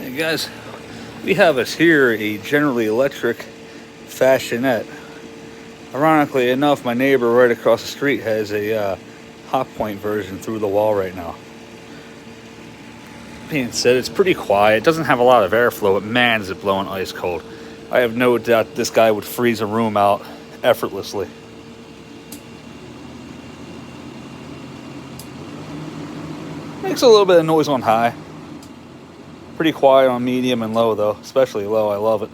Hey guys, we have us here a General Electric Fasionette. Ironically enough, my neighbor right across the street has a hot point version through the wall right now. Being said, it's pretty quiet. It doesn't have a lot of airflow, but man, is it blowing ice cold. I have no doubt this guy would freeze a room out effortlessly. Makes a little bit of noise on high. Pretty quiet on medium and low though, especially low. I love it.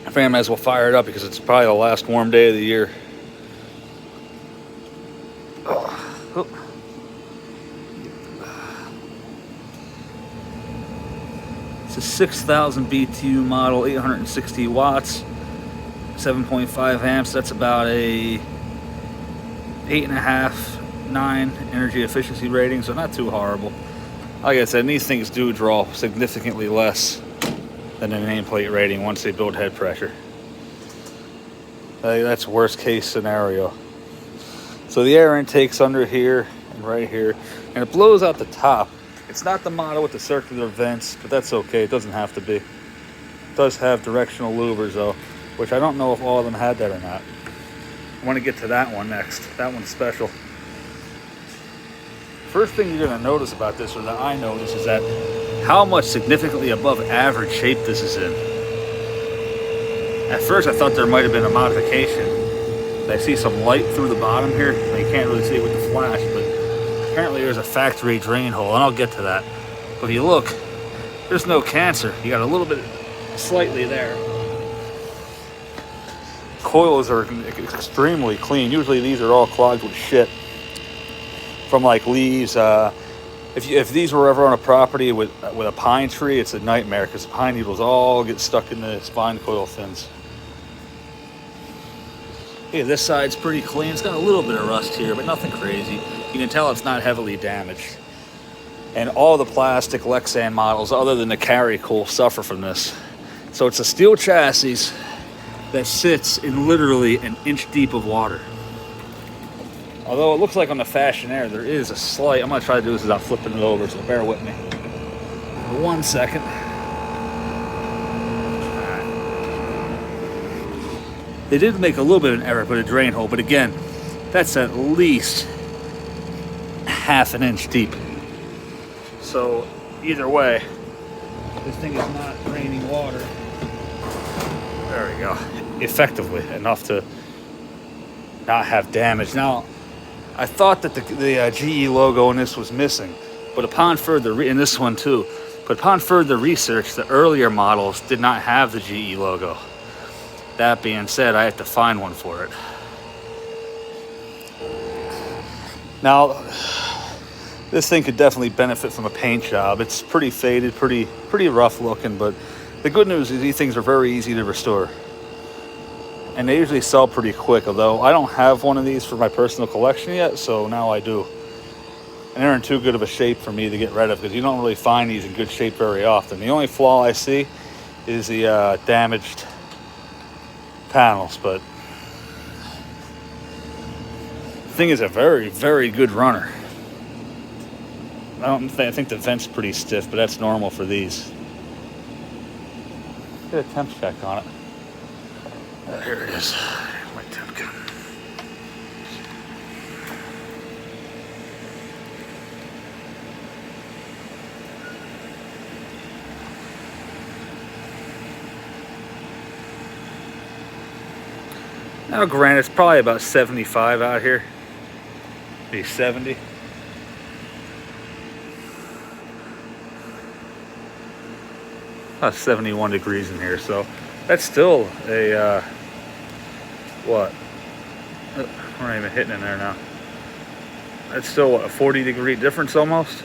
I think I might as well fire it up because it's probably the last warm day of the year. Oh. It's a 6,000 BTU model, 860 watts, 7.5 amps. That's about a 8.5, 9 energy efficiency rating, so not too horrible. Like I said, these things do draw significantly less than a nameplate rating once they build head pressure. That's worst case scenario. So the air intake's under here and right here, and it blows out the top. It's not the model with the circular vents, but that's okay. It doesn't have to be. It does have directional louvers though, which I don't know if all of them had that or not. I want to get to that one next. That one's special. First thing you're going to notice about this, or that I notice, is that how much significantly above average shape this is in. At first I thought there might have been a modification. I see some light through the bottom here. You can't really see it with the flash, but apparently there's a factory drain hole, and I'll get to that. But if you look, there's no cancer. You got a little bit slightly there. Coils are extremely clean. Usually these are all clogged with shit from like leaves. If these were ever on a property with a pine tree, it's a nightmare because the pine needles all get stuck in the spine coil fins. Yeah, this side's pretty clean. It's got a little bit of rust here, but nothing crazy. You can tell it's not heavily damaged. And all the plastic Lexan models, other than the Carry Cool, suffer from this. So it's a steel chassis that sits in literally an inch deep of water. Although it looks like on the Fasionette, there is a slight... I'm going to try to do this without flipping it over, so bear with me. 1 second. They did make a little bit of an error, put a drain hole, but again, that's at least half an inch deep. So either way, this thing is not draining water. There we go. Effectively enough to not have damage. Now, I thought that the GE logo in this was missing, but upon further in this one too, but upon further research, the earlier models did not have the GE logo. That being said, I had to find one for it. Now, this thing could definitely benefit from a paint job. It's pretty faded, pretty rough looking, but the good news is these things are very easy to restore. And they usually sell pretty quick, although I don't have one of these for my personal collection yet, so now I do. And they're in too good of a shape for me to get rid of, because you don't really find these in good shape very often. The only flaw I see is the damaged panels, but the thing is a very, very good runner. I think the vent's pretty stiff, but that's normal for these. Get a temp check on it. Here it is. My temp gun. Now, granted, it's probably about 75 out here. Maybe 70. About 71 degrees in here, so that's still a what? We're not even hitting in there now. That's still what, a 40-degree difference almost.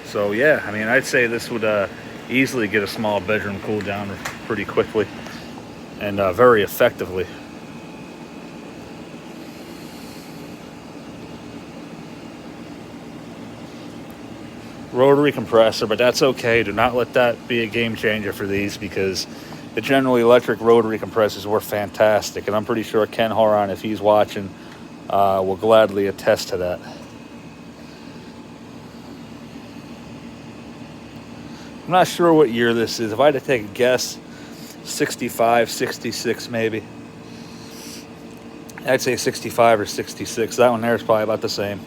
So yeah, I mean, I'd say this would easily get a small bedroom cooled down pretty quickly and very effectively. Rotary compressor, but that's okay. Do not let that be a game changer for these, because the General Electric rotary compressors were fantastic, and I'm pretty sure Ken Horan, if he's watching, will gladly attest to that. I'm not sure what year this is. If I had to take a guess, 65, 66 maybe. I'd say 65 or 66. That one there is probably about the same.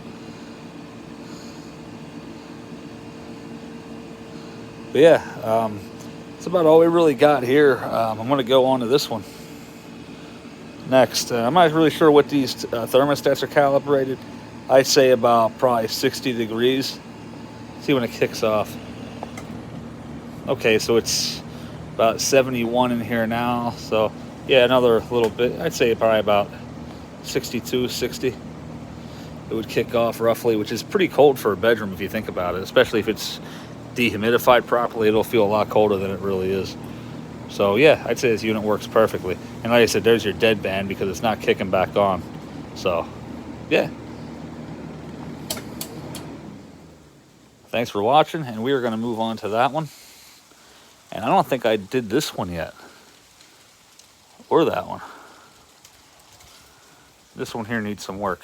But yeah, that's about all we really got here. I'm going to go on to this one next. I'm not really sure what these thermostats are calibrated. I say about probably 60 degrees. See when it kicks off. Okay, so it's about 71 in here now. So yeah, another little bit. I'd say probably about 62, 60. It would kick off roughly, which is pretty cold for a bedroom if you think about it, especially if it's dehumidified properly. It'll feel a lot colder than it really is. So yeah, I'd say this unit works perfectly. And like I said, there's your dead band because it's not kicking back on. So yeah. Thanks for watching, and we are going to move on to that one. And I don't think I did this one yet. Or that one. This one here needs some work.